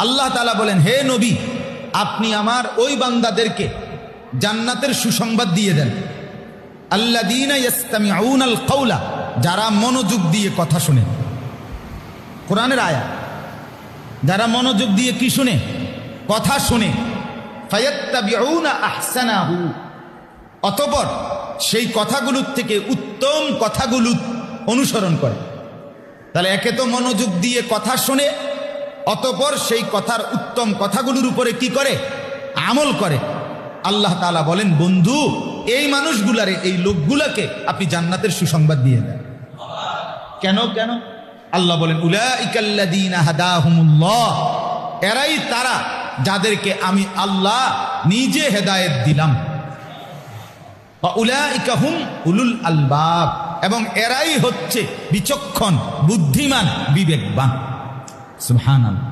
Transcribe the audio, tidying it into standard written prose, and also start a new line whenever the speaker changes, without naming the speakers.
আল্লাহ তাআলা বলেন, হে নবী, আপনি আমার ওই বান্দাদেরকে জান্নাতের সুসংবাদ দিয়ে দেন, আল্লাযীনা ইসতামিউনাল কাওলা, যারা মনোযোগ দিয়ে কথা শুনে। কোরআনের আয়াত, যারা মনোযোগ দিয়ে কি শুনে? কথা শুনে। ফায়াত্তাবিউনা আহসানাহু, অতঃপর সেই কথাগুলোর থেকে উত্তম কথাগুলো অনুসরণ করে। তাহলে একে তো মনোযোগ দিয়ে কথা শুনে, অতঃপর সেই কথার উত্তম কথাগুলোর উপরে কি করে? আমল করে। আল্লাহ তাআলা বলেন, বন্ধু, এই মানুষগুলারে, এই লোকগুলাকে আপনি জান্নাতের সুসংবাদ দিয়ে দেন। কেন কেন? আল্লাহ বলেন, উলাইকাল্লাযীনা হাদাহুমুল্লাহ, এরাই তারা যাদেরকে আমি আল্লাহ নিজে হেদায়েত দিলাম। ওয়া উলাইকা হুম উলুল আলবাব, এবং এরাই হচ্ছে বিচক্ষণ, বুদ্ধিমান, বিবেকবান। সুবহানাল্লাহ।